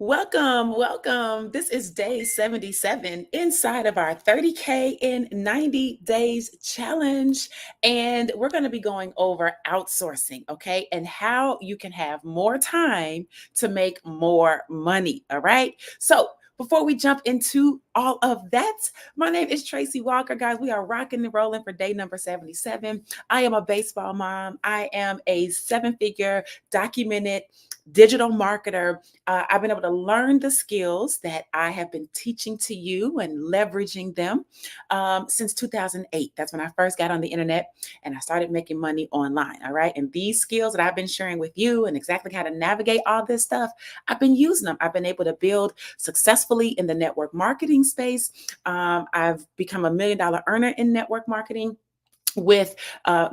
Welcome. This is day 77 inside of our 30K in 90 days challenge. And we're going to be going over outsourcing, okay? And how you can have more time to make more money, all right? So, before we jump into all of that, my name is Tracy Walker. Guys, we are rocking and rolling for day number 77. I am a baseball mom. I am a seven-figure documented digital marketer. I've been able to learn the skills that I have been teaching to you and leveraging them since 2008. That's when I first got on the internet and I started making money online. All right. And these skills that I've been sharing with you and exactly how to navigate all this stuff, I've been using them. I've been able to build successfully in the network marketing space. I've become $1 million earner in network marketing with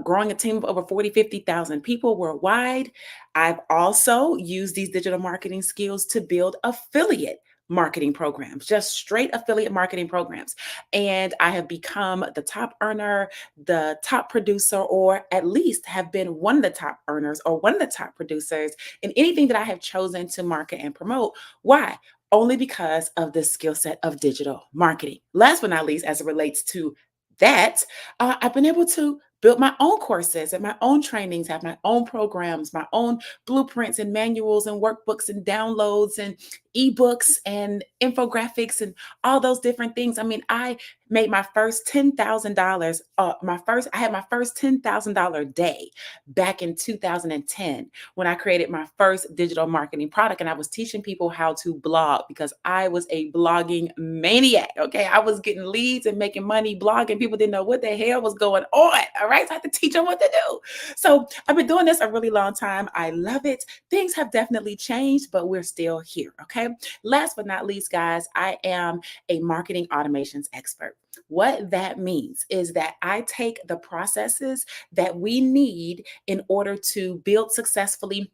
growing a team of over 40, 50,000 people worldwide. I've also used these digital marketing skills to build affiliate marketing programs, just straight affiliate marketing programs. And I have become the top earner, the top producer, or at least have been one of the top earners or one of the top producers in anything that I have chosen to market and promote. Why? Only because of the skill set of digital marketing. Last but not least, as it relates to that, I've been able to build my own courses and my own trainings, have my own programs, my own blueprints and manuals and workbooks and downloads and ebooks and infographics and all those different things. I mean, I made my first $10,000. I had my first $10,000 day back in 2010 when I created my first digital marketing product. And I was teaching people how to blog because I was a blogging maniac. Okay. I was getting leads and making money blogging. People didn't know what the hell was going on. All right. So I had to teach them what to do. So I've been doing this a really long time. I love it. Things have definitely changed, but we're still here. Okay. Last but not least, guys, I am a marketing automations expert. What that means is that I take the processes that we need in order to build successfully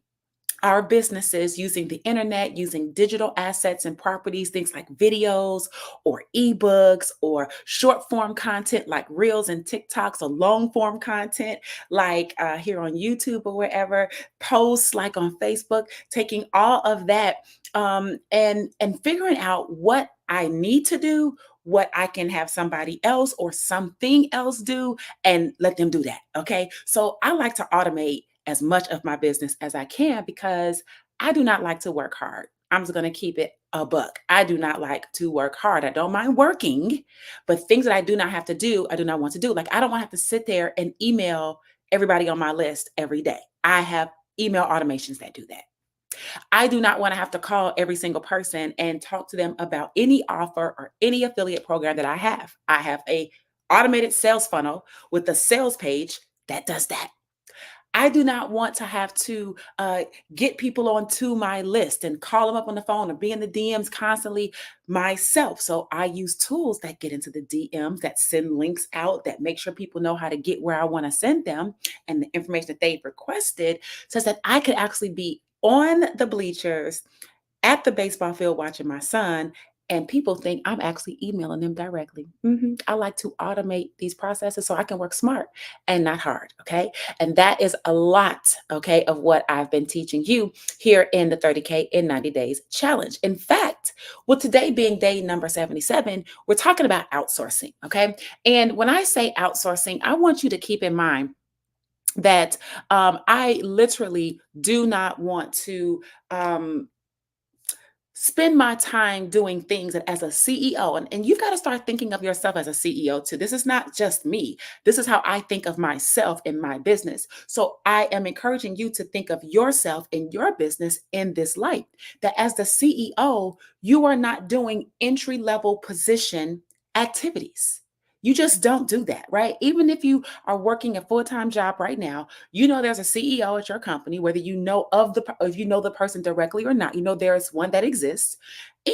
our businesses using the internet, using digital assets and properties, things like videos or ebooks or short form content like reels and TikToks, or long form content like here on YouTube or wherever, posts like on Facebook, taking all of that and figuring out what I need to do, what I can have somebody else or something else do, and let them do that. Okay. So I like to automate as much of my business as I can because I do not like to work hard. I'm just going to keep it a buck. I do not like to work hard. I don't mind working, but things that I do not have to do, I do not want to do. Like I don't want to have to sit there and email everybody on my list every day. I have email automations that do that. I do not want to have to call every single person and talk to them about any offer or any affiliate program that I have. I have a automated sales funnel with a sales page that does that. I do not want to have to get people onto my list and call them up on the phone or be in the DMs constantly myself. So I use tools that get into the DMs, that send links out, that make sure people know how to get where I want to send them and the information that they've requested, so that I could actually be on the bleachers at the baseball field watching my son, and people think I'm actually emailing them directly. I like to automate these processes so I can work smart and not hard. Okay. And that is a lot, okay, of what I've been teaching you here in the 30K in 90 days challenge. In fact, with today being day number 77, we're talking about outsourcing. Okay. And when I say outsourcing, I want you to keep in mind that I literally do not want to spend my time doing things that as a CEO, and you've got to start thinking of yourself as a CEO too. This is not just me. This is how I think of myself in my business. So I am encouraging you to think of yourself in your business in this light, that as the CEO, you are not doing entry level position activities. You just don't do that, right? Even if you are working a full-time job right now, you know there's a CEO at your company, whether you know if you know the person directly or not, you know there is one that exists,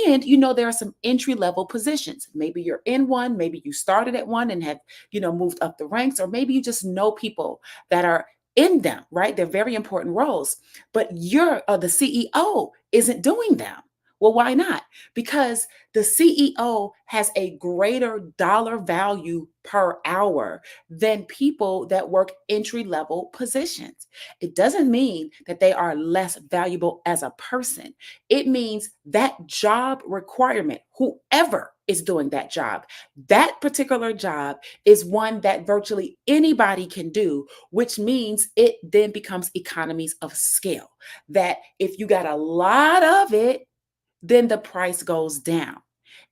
and you know there are some entry level positions. Maybe you're in one, maybe you started at one and have moved up the ranks, or maybe you just know people that are in them, right? They're very important roles, but you're the CEO isn't doing them. Well, why not? Because the CEO has a greater dollar value per hour than people that work entry level positions. It doesn't mean that they are less valuable as a person. It means that job requirement, whoever is doing that particular job is one that virtually anybody can do, which means it then becomes economies of scale. That if you got a lot of it, then the price goes down.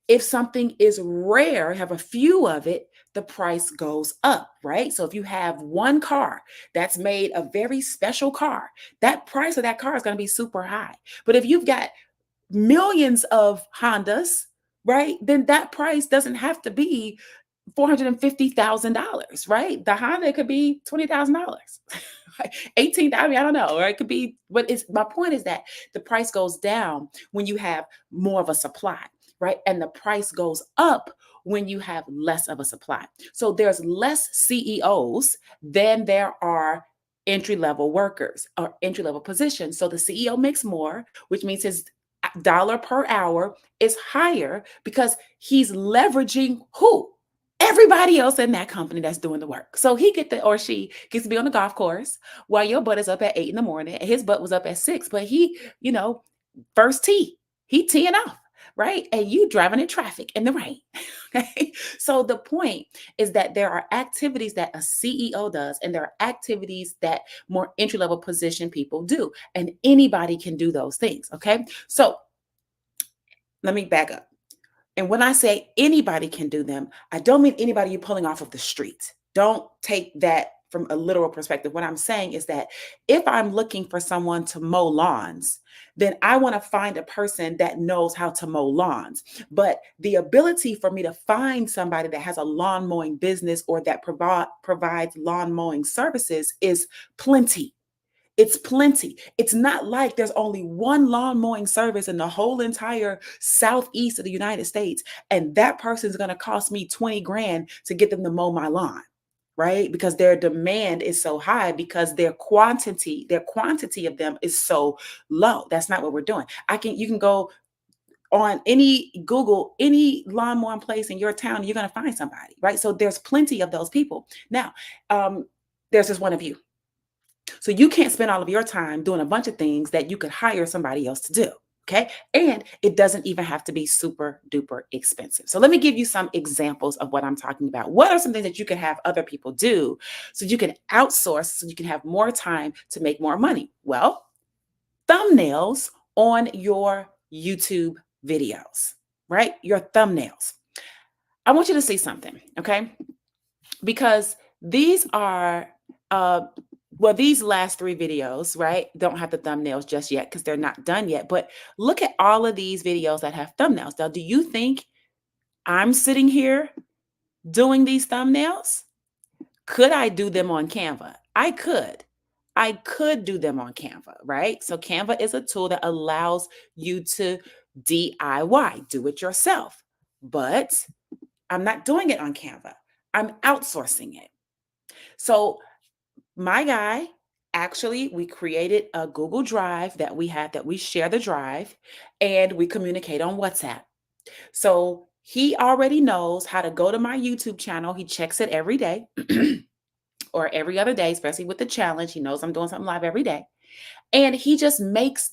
If something is rare, have a few of it, the price goes up, right? So if you have one car that's made a very special car, that price of that car is going to be super high. But if you've got millions of Hondas, right, then that price doesn't have to be $450,000, right? The Honda could be $20,000, 18,000. I mean, I don't know, or it could be. But it's my point is that the price goes down when you have more of a supply, right? And the price goes up when you have less of a supply. So there's less CEOs than there are entry level workers or entry level positions. So the CEO makes more, which means his dollar per hour is higher because he's leveraging who? Everybody else in that company that's doing the work. So he get the or she gets to be on the golf course while your butt is up at 8 in the morning. And his butt was up at 6, but he, first tee, he teeing off, right? And you driving in traffic in the rain. Okay. So the point is that there are activities that a CEO does, and there are activities that more entry level position people do. And anybody can do those things. Okay. So let me back up. And when I say anybody can do them, I don't mean anybody you're pulling off of the street. Don't take that from a literal perspective. What I'm saying is that if I'm looking for someone to mow lawns, then I want to find a person that knows how to mow lawns. But the ability for me to find somebody that has a lawn mowing business or that provides lawn mowing services is plenty. It's plenty. It's not like there's only one lawn mowing service in the whole entire southeast of the United States, and that person's going to cost me 20 grand to get them to mow my lawn, right? Because their demand is so high because their quantity of them is so low. That's not what we're doing. You can go on Google any lawn mowing place in your town, you're going to find somebody, right? So there's plenty of those people. Now, there's just one of you. So you can't spend all of your time doing a bunch of things that you could hire somebody else to do. Okay. And it doesn't even have to be super duper expensive. So let me give you some examples of what I'm talking about. What are some things that you can have other people do so you can outsource, so you can have more time to make more money? Well, thumbnails on your YouTube videos, right? Your thumbnails. I want you to see something, okay? Because these are these last 3 videos, right, don't have the thumbnails just yet because they're not done yet. But look at all of these videos that have thumbnails. Now, do you think I'm sitting here doing these thumbnails? Could I do them on Canva? I could. I could do them on Canva, right? So Canva is a tool that allows you to DIY, do it yourself. But I'm not doing it on Canva. I'm outsourcing it. So my guy, actually, we created a Google Drive that we share the drive, and we communicate on WhatsApp. So he already knows how to go to my YouTube channel. He checks it every day or every other day, especially with the challenge. He knows I'm doing something live every day. And he just makes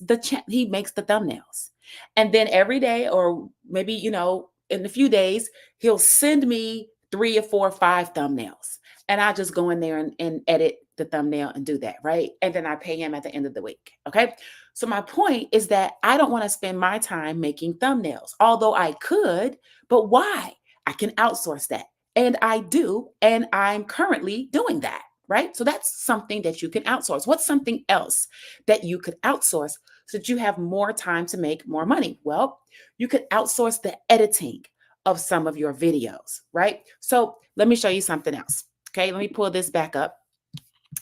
he makes the thumbnails. And then every day, or maybe, in a few days, he'll send me 3 or 4 or 5 thumbnails. And I just go in there and edit the thumbnail and do that, right? And then I pay him at the end of the week. Okay. So my point is that I don't want to spend my time making thumbnails, although I could, but why? I can outsource that. And I do. And I'm currently doing that, right? So that's something that you can outsource. What's something else that you could outsource so that you have more time to make more money? Well, you could outsource the editing of some of your videos, right? So let me show you something else. Okay, let me pull this back up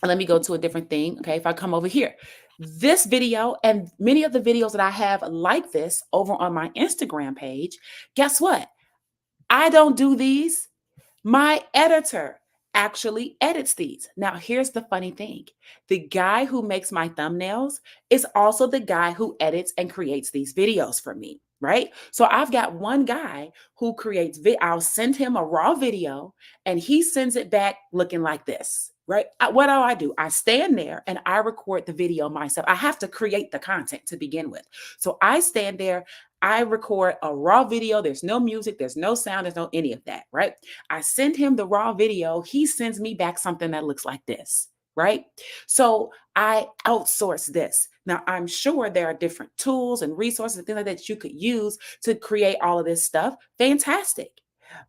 and let me go to a different thing. Okay, if I come over here, this video and many of the videos that I have like this over on my Instagram page, guess what? I don't do these. My editor actually edits these. Now, here's the funny thing. The guy who makes my thumbnails is also the guy who edits and creates these videos for me. right? So I've got one guy who creates I'll send him a raw video and he sends it back looking like this, right? What do? I stand there and I record the video myself. I have to create the content to begin with. So I stand there, I record a raw video. There's no music, there's no sound, there's no any of that, right? I send him the raw video. He sends me back something that looks like this, right? So I outsource this. Now, I'm sure there are different tools and resources and things like that you could use to create all of this stuff. Fantastic.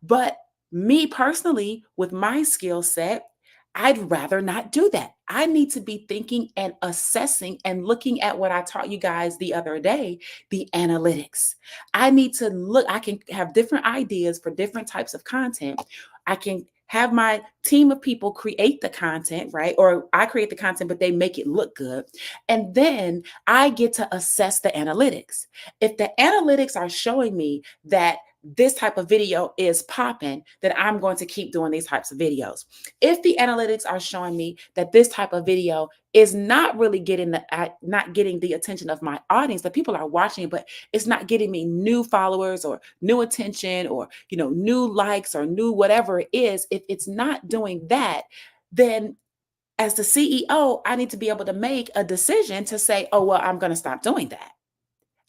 But me personally, with my skill set, I'd rather not do that. I need to be thinking and assessing and looking at what I taught you guys the other day, the analytics. I need to look, I can have different ideas for different types of content. I can have my team of people create the content, right? Or I create the content, but they make it look good. And then I get to assess the analytics. If the analytics are showing me that this type of video is popping, then I'm going to keep doing these types of videos. If the analytics are showing me that this type of video is not really getting not getting the attention of my audience, that people are watching, but it's not getting me new followers or new attention or new likes or new whatever it is, if it's not doing that, then as the CEO, I need to be able to make a decision to say, oh, well, I'm going to stop doing that.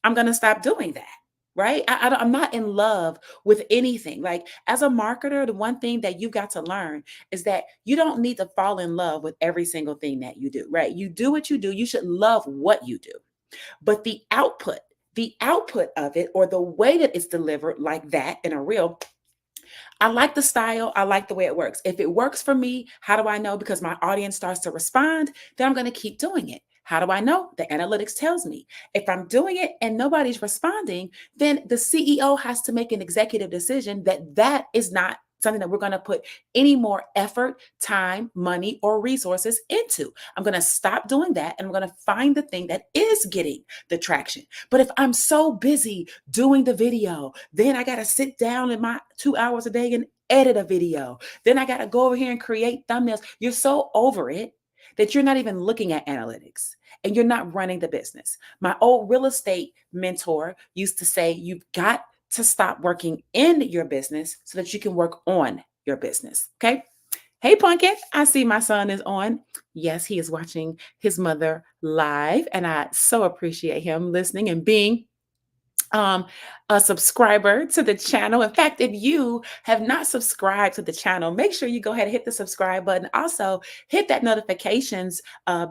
I'm going to stop doing that. Right. I'm not in love with anything. Like, as a marketer, the one thing that you've got to learn is that you don't need to fall in love with every single thing that you do. Right. You do what you do. You should love what you do. But the output of it, or the way that it's delivered like that in a reel, I like the style. I like the way it works. If it works for me, how do I know? Because my audience starts to respond, then I'm going to keep doing it. How do I know? The analytics tells me. If I'm doing it and nobody's responding, then the CEO has to make an executive decision that that is not something that we're going to put any more effort, time, money, or resources into. I'm going to stop doing that and I'm going to find the thing that is getting the traction. But if I'm so busy doing the video, then I got to sit down in my 2 hours a day and edit a video. Then I got to go over here and create thumbnails. You're so over it that you're not even looking at analytics and you're not running the business. My old real estate mentor used to say, you've got to stop working in your business so that you can work on your business. Okay. Hey, Pumpkin, I see my son is on. Yes, he is watching his mother live, and I so appreciate him listening and being um, a subscriber to the channel. In fact, if you have not subscribed to the channel, make sure you go ahead and hit the subscribe button. Also, hit that notifications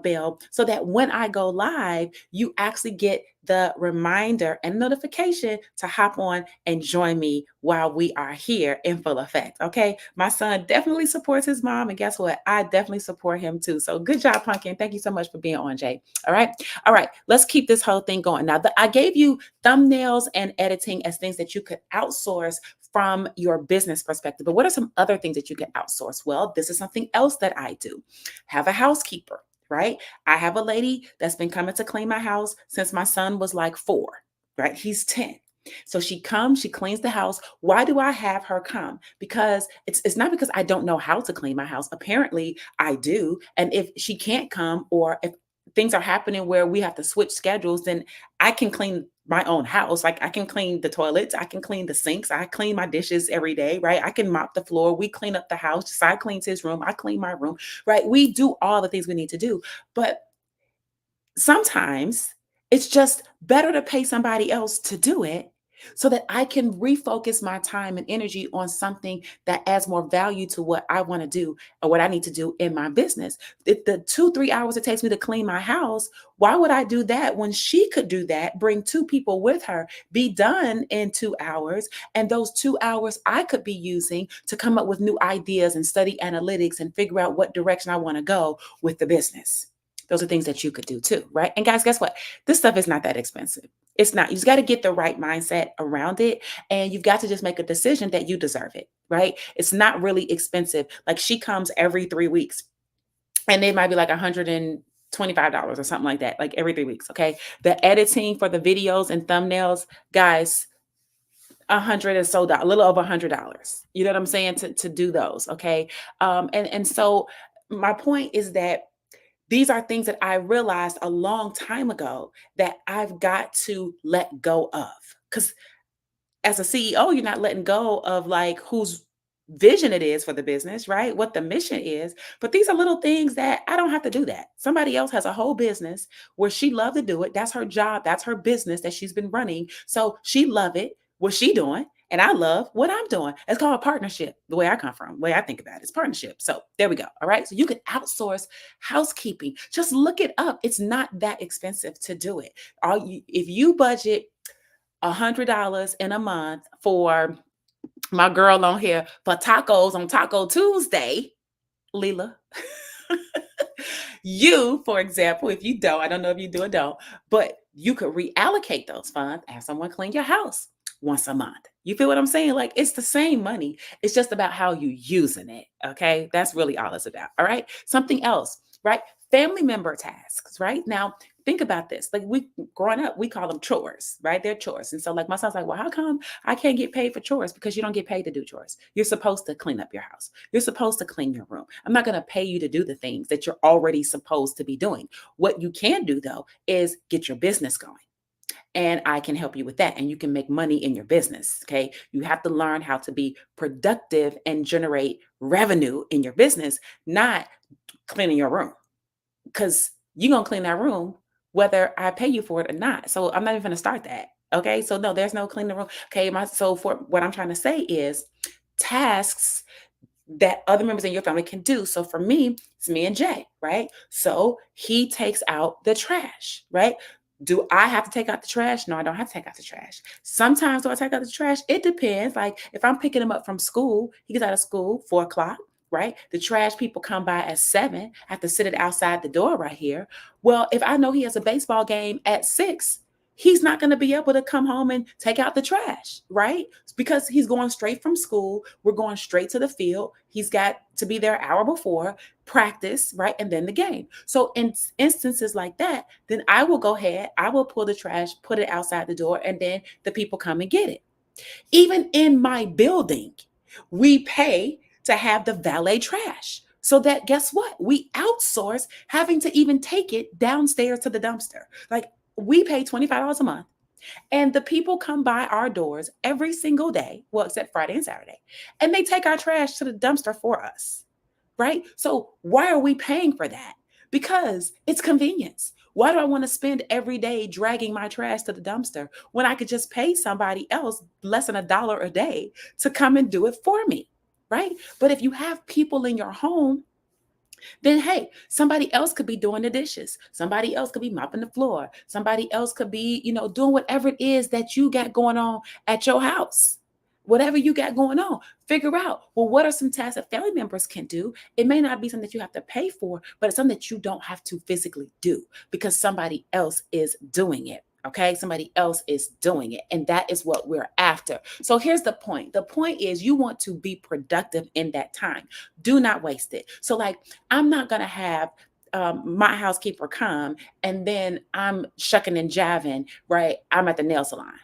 bell so that when I go live, you actually get the reminder and notification to hop on and join me while we are here in full effect. Okay. My son definitely supports his mom. And guess what? I definitely support him too. So good job, Pumpkin. Thank you so much for being on, Jay. All right. All right. Let's keep this whole thing going. Now, I gave you thumbnails and editing as things that you could outsource from your business perspective. But what are some other things that you can outsource? Well, this is something else that I do. Have a housekeeper, right? I have a lady that's been coming to clean my house since my son was like 4, right? He's 10. So she comes, she cleans the house. Why do I have her come? Because it's not because I don't know how to clean my house. Apparently I do. And if she can't come, or if things are happening where we have to switch schedules, then I can clean my own house. Like, I can clean the toilets, I can clean the sinks, I clean my dishes every day, right? I can mop the floor, we clean up the house. Josiah cleans his room, I clean my room, right? We do all the things we need to do. But sometimes it's just better to pay somebody else to do it so that I can refocus my time and energy on something that adds more value to what I want to do or what I need to do in my business. If the 2-3 hours it takes me to clean my house, why would I do that when she could do that, bring 2 people with her, be done in 2 hours, and those 2 hours I could be using to come up with new ideas and study analytics and figure out what direction I want to go with the business. Those are things that you could do too, right? And guys, guess what? This stuff is not that expensive. It's not. You just got to get the right mindset around it. And you've got to just make a decision that you deserve it, right? It's not really expensive. Like, she comes every 3 weeks and it might be like $125 or something like that, like every 3 weeks. Okay. The editing for the videos and thumbnails, guys, a little over $100. You know what I'm saying? To do those. Okay. And so my point is that these are things that I realized a long time ago that I've got to let go of. Because as a CEO, you're not letting go of like whose vision it is for the business, right? What the mission is. But these are little things that I don't have to do that. Somebody else has a whole business where she loved to do it. That's her job. That's her business that she's been running. So she love it, what she doing. And I love what I'm doing. It's called a partnership. The way I come from, the way I think about it, it's partnership. So there we go. All right. So you can outsource housekeeping. Just look it up. It's not that expensive to do it. If you budget $100 in a month for my girl on here for tacos on Taco Tuesday, Leela. You, for example, if you don't, I don't know if you do or don't, but you could reallocate those funds, have someone clean your house once a month. You feel what I'm saying? Like it's the same money. It's just about how you using it. Okay. That's really all it's about. All right. Something else, right? Family member tasks, right? Now, think about this. Like we growing up, we call them chores, right? They're chores. And so like my son's like, well, how come I can't get paid for chores? Because you don't get paid to do chores. You're supposed to clean up your house. You're supposed to clean your room. I'm not going to pay you to do the things that you're already supposed to be doing. What you can do though is get your business going. And I can help you with that. And you can make money in your business. Okay. You have to learn how to be productive and generate revenue in your business, not cleaning your room. Because you're going to clean that room whether I pay you for it or not. So I'm not even going to start that. Okay. So no, there's no clean the room. Okay. So for what I'm trying to say is tasks that other members in your family can do. So for me, it's me and Jay, right? So he takes out the trash, right? Do I have to take out the trash? No, I don't have to take out the trash. Sometimes do I take out the trash? It depends. Like if I'm picking him up from school, he gets out of school 4 o'clock, right? The trash people come by at 7. I have to sit it outside the door right here. Well, if I know he has a baseball game at 6, he's not going to be able to come home and take out the trash, right? Because he's going straight from school. We're going straight to the field. He's got to be there an hour before practice, right? And then the game. So in instances like that, then I will go ahead, I will pull the trash, put it outside the door, and then the people come and get it. Even in my building, we pay to have the valet trash. So that guess what? We outsource having to even take it downstairs to the dumpster. Like we pay $25 a month and the people come by our doors every single day, well, except Friday and Saturday, and they take our trash to the dumpster for us, right? So why are we paying for that? Because it's convenience. Why do I want to spend every day dragging my trash to the dumpster when I could just pay somebody else less than $1 a day to come and do it for me, right? But if you have people in your home, then hey, somebody else could be doing the dishes. Somebody else could be mopping the floor. Somebody else could be, doing whatever it is that you got going on at your house. Whatever you got going on, figure out, well, what are some tasks that family members can do? It may not be something that you have to pay for, but it's something that you don't have to physically do because somebody else is doing it. Okay, somebody else is doing it. And that is what we're after. So here's the point. The point is you want to be productive in that time. Do not waste it. So, like, I'm not going to have my housekeeper come and then I'm shucking and jiving, right? I'm at the nail salon.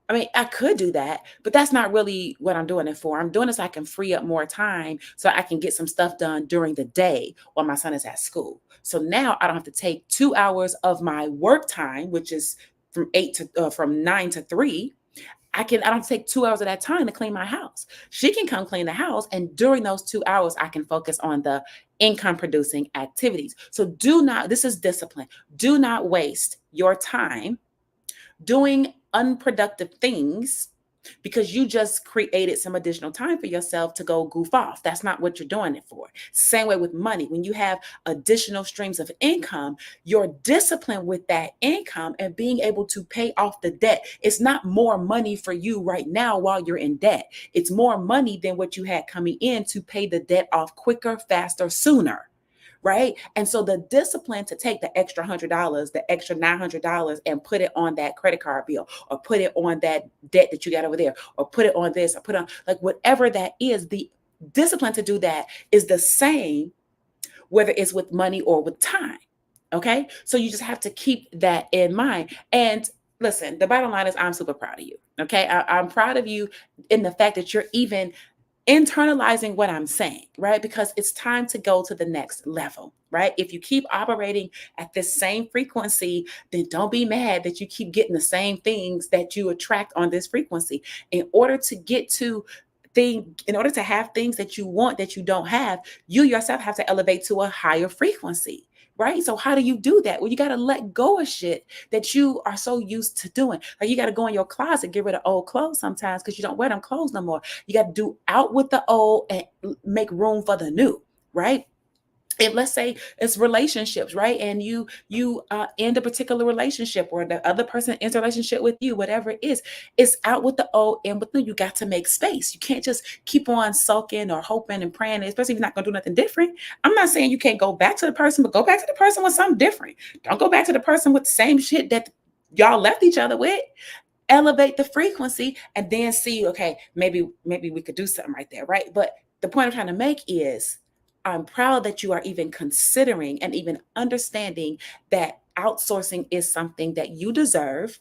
I mean, I could do that, but that's not really what I'm doing it for. I'm doing it so I can free up more time so I can get some stuff done during the day while my son is at school. So now I don't have to take 2 hours of my work time, which is from 9 to 3. I don't take 2 hours of that time to clean my house. She can come clean the house, and during those 2 hours, I can focus on the income producing activities. So this is discipline. Do not waste your time doing unproductive things because you just created some additional time for yourself to go goof off. That's not what you're doing it for. Same way with money. When you have additional streams of income, your discipline with that income and being able to pay off the debt, it's not more money for you right now while you're in debt. It's more money than what you had coming in to pay the debt off quicker, faster, sooner. Right. And so the discipline to take the extra $100, the extra $900 and put it on that credit card bill or put it on that debt that you got over there or put it on this or put on like whatever that is, the discipline to do that is the same, whether it's with money or with time. Okay. So you just have to keep that in mind. And listen, the bottom line is I'm super proud of you. Okay. I'm proud of you in the fact that you're even internalizing what I'm saying, right? Because it's time to go to the next level, right? If you keep operating at this same frequency, then don't be mad that you keep getting the same things that you attract on this frequency. In order to get to in order to have things that you want that you don't have, you yourself have to elevate to a higher frequency. Right. So, how do you do that? Well, you got to let go of shit that you are so used to doing. Like, you got to go in your closet, get rid of old clothes sometimes because you don't wear them clothes no more. You got to do out with the old and make room for the new. Right. If let's say it's relationships, right, and you end a particular relationship, or the other person ends a relationship with you, whatever it is, it's out with the old and with the new. You got to make space. You can't just keep on sulking or hoping and praying, especially if you're not going to do nothing different. I'm not saying you can't go back to the person, but go back to the person with something different. Don't go back to the person with the same shit that y'all left each other with. Elevate the frequency and then see, okay, maybe we could do something right there, right? But the point I'm trying to make is, I'm proud that you are even considering and even understanding that outsourcing is something that you deserve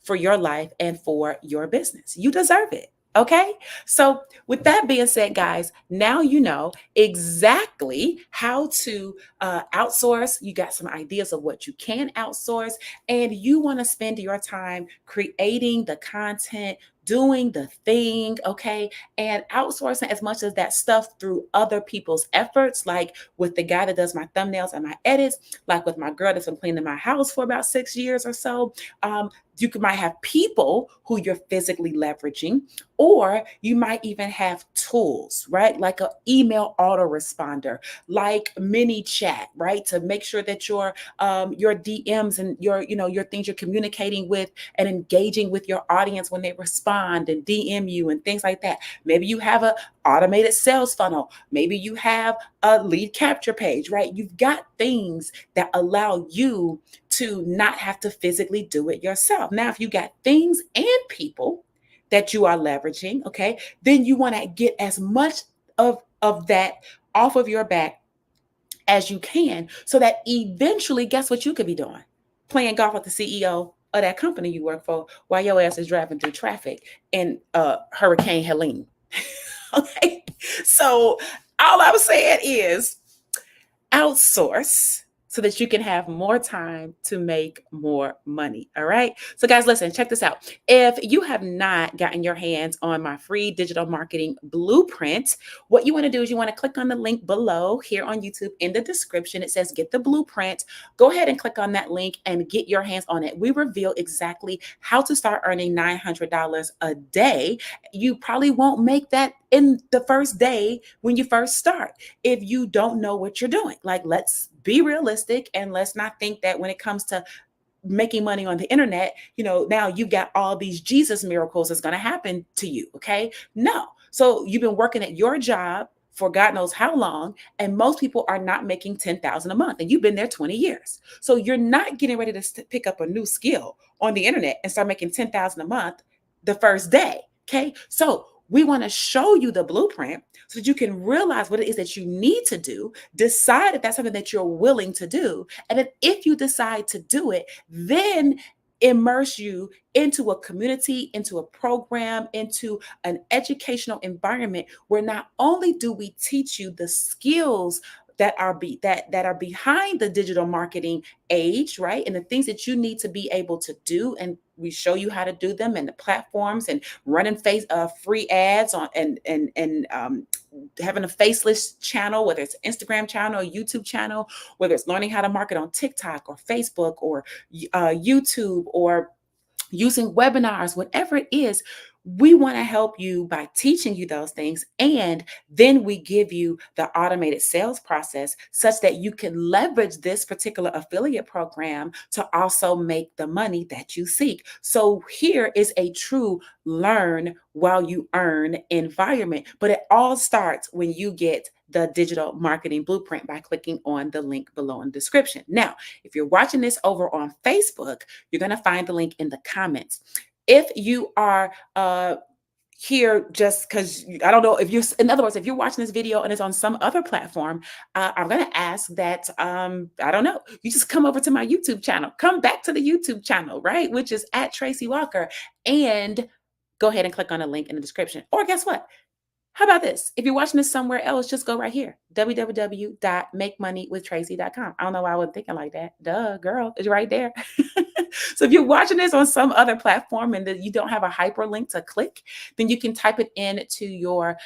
for your life and for your business. You deserve it. Okay. So, with that being said, guys, now you know exactly how to outsource. You got some ideas of what you can outsource, and you want to spend your time creating the content, doing the thing. Okay. And outsourcing as much as that stuff through other people's efforts, like with the guy that does my thumbnails and my edits, like with my girl that's been cleaning my house for about 6 years or so. Might have people who you're physically leveraging, or you might even have tools, right? Like an email autoresponder, like mini chat, right? To make sure that your DMs and your things you're communicating with and engaging with your audience when they respond and DM you and things like that. Maybe you have a automated sales funnel. Maybe you have a lead capture page, right? You've got things that allow you to not have to physically do it yourself. Now, if you got things and people that you are leveraging, okay, then you want to get as much of that off of your back as you can, so that eventually, guess what you could be doing? Playing golf with the CEO of that company you work for while your ass is driving through traffic in Hurricane Helene. Okay. So all I'm saying is, outsource so that you can have more time to make more money. All right. So, guys, listen, check this out. If you have not gotten your hands on my free digital marketing blueprint, what you want to do is you want to click on the link below here on YouTube in the description. It says get the blueprint. Go ahead and click on that link and get your hands on it. We reveal exactly how to start earning $900 a day. You probably won't make that in the first day when you first start if you don't know what you're doing. Like, let's be realistic and let's not think that when it comes to making money on the internet, now you've got all these Jesus miracles that's going to happen to you. Okay. No. So you've been working at your job for God knows how long, and most people are not making 10,000 a month, and you've been there 20 years. So you're not getting ready to pick up a new skill on the internet and start making 10,000 a month the first day. Okay. So we want to show you the blueprint so that you can realize what it is that you need to do, decide if that's something that you're willing to do. And then if you decide to do it, then immerse you into a community, into a program, into an educational environment where not only do we teach you the skills that are behind the digital marketing age, right? And the things that you need to be able to do, and we show you how to do them, and the platforms, and running free ads on and having a faceless channel, whether it's Instagram channel or YouTube channel, whether it's learning how to market on TikTok or Facebook or YouTube, or using webinars, whatever it is. We want to help you by teaching you those things. And then we give you the automated sales process such that you can leverage this particular affiliate program to also make the money that you seek. So here is a true learn while you earn environment. But it all starts when you get the digital marketing blueprint by clicking on the link below in the description. Now, if you're watching this over on Facebook, you're going to find the link in the comments. If you are here just because, I don't know if you're, in other words, if you're watching this video and it's on some other platform, I'm going to ask that, I don't know, you just come over to my YouTube channel, come back to the YouTube channel, right? Which is at Tracy Walker, and go ahead and click on the link in the description. Or guess what? How about this? If you're watching this somewhere else, just go right here, www.makemoneywithtracy.com. I don't know why I wasn't thinking like that. Duh, girl, it's right there. So if you're watching this on some other platform and that you don't have a hyperlink to click, then you can type it into your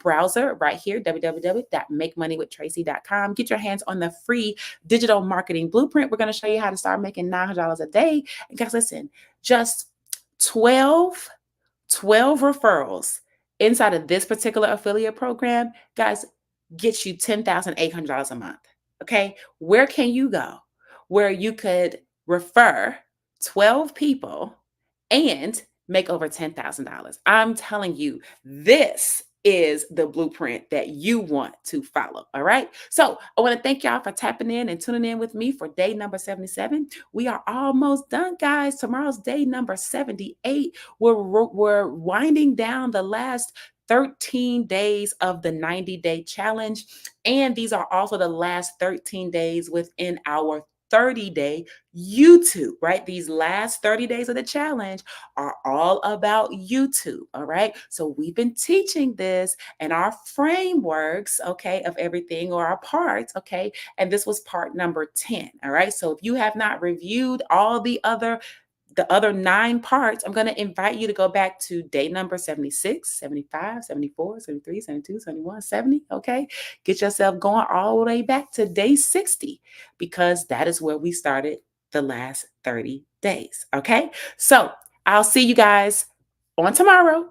browser right here, www.makemoneywithtracy.com. Get your hands on the free digital marketing blueprint. We're going to show you how to start making $900 a day. And guys, listen, just 12 12 referrals inside of this particular affiliate program, guys, gets you $10,800 a month. Okay. Where can you go where you could refer 12 people and make over $10,000? I'm telling you, this is the blueprint that you want to follow. All right. So I want to thank y'all for tapping in and tuning in with me for day number 77. We are almost done, guys. Tomorrow's day number 78. We're winding down the last 13 days of the 90-day challenge. And these are also the last 13 days within our 30-day YouTube, right? These last 30 days of the challenge are all about YouTube, all right? So we've been teaching this and our frameworks, okay, of everything or our parts, okay? And this was part number 10, all right? So if you have not reviewed all the other 9 parts, I'm going to invite you to go back to day number 76, 75, 74, 73, 72, 71, 70. Okay. Get yourself going all the way back to day 60 because that is where we started the last 30 days. Okay. So I'll see you guys on tomorrow,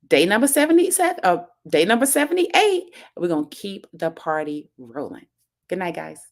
day number 77, day number 78. We're going to keep the party rolling. Good night, guys.